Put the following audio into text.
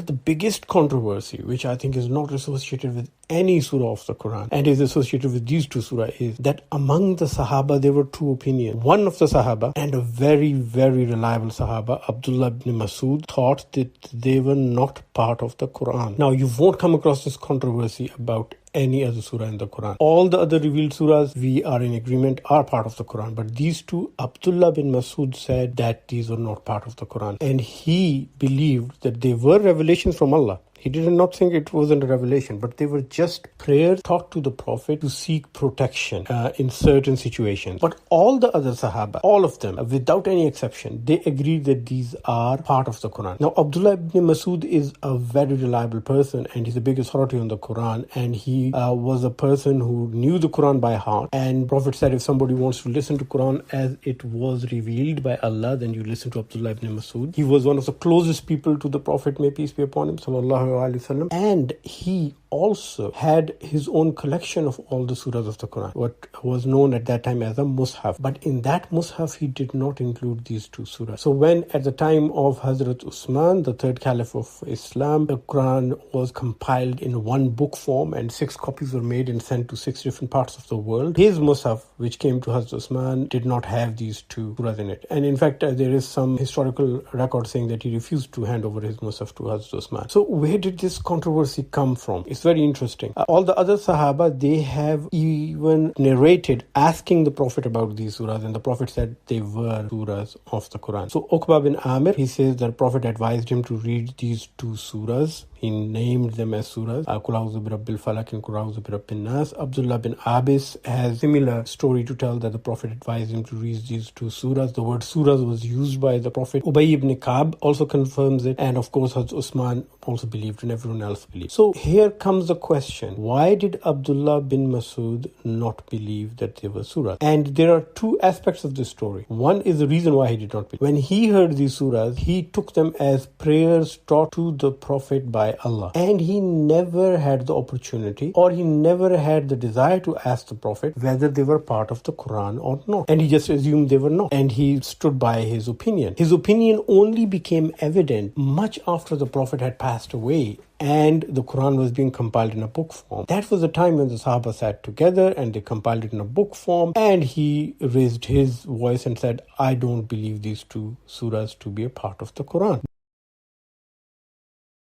But the biggest controversy, which I think is not associated with any surah of the Quran and is associated with these two surahs, is that among the Sahaba there were two opinions. One of the Sahaba, and a very, very reliable Sahaba, Abdullah ibn Masud, thought that they were not part of the Quran. Now, you won't come across this controversy about any other surah in the Quran. All the other revealed surahs, we are in agreement, are part of the Quran. But these two, Abdullah bin Masud said that these were not part of the Quran. And he believed that they were revelations from Allah. He did not think it wasn't a revelation, but they were just prayers taught to the Prophet to seek protection in certain situations. But all the other Sahaba, all of them, without any exception, they agreed that these are part of the Quran. Now, Abdullah ibn Masud is a very reliable person and he's the biggest authority on the Quran, and he was a person who knew the Quran by heart. And Prophet said, if somebody wants to listen to Quran as it was revealed by Allah, then you listen to Abdullah ibn Masud. He was one of the closest people to the Prophet, may peace be upon him, sallallahu alaihi wasallam, and he also had his own collection of all the surahs of the Quran, what was known at that time as a Mus'haf. But in that Mus'haf, he did not include these two surahs. So when at the time of Hazrat Usman, the third caliph of Islam, the Quran was compiled in one book form and 6 copies were made and sent to 6 different parts of the world, his Mus'haf, which came to Hazrat Usman, did not have these two surahs in it. And in fact, there is some historical record saying that he refused to hand over his Mus'haf to Hazrat Usman. So where did this controversy come from? It's very interesting. All the other Sahaba, they have even narrated asking the Prophet about these surahs, and the Prophet said they were surahs of the Quran. So Uqba bin Amir, he says that the Prophet advised him to read these two surahs. He named them as surahs, Qul a'udhu bi rabbil falaq and Qul a'udhu bi rabbin nas. Abdullah bin Abis has similar story to tell that the Prophet advised him to read these two surahs. The word surahs was used by the Prophet. Ubay ibn Ka'b also confirms it, and of course Hazrat Usman also believed and everyone else believed. So here comes the question, why did Abdullah bin Masud not believe that they were surahs? And there are two aspects of this story. One is the reason why he did not believe. When he heard these surahs, he took them as prayers taught to the Prophet by Allah, and he never had the opportunity or he never had the desire to ask the Prophet whether they were part of the Quran or not, and he just assumed they were not, and he stood by his opinion. His opinion only became evident much after the Prophet had passed away and the Quran was being compiled in a book form. That was the time when the Sahaba sat together and they compiled it in a book form, and he raised his voice and said, I don't believe these two surahs to be a part of the Quran.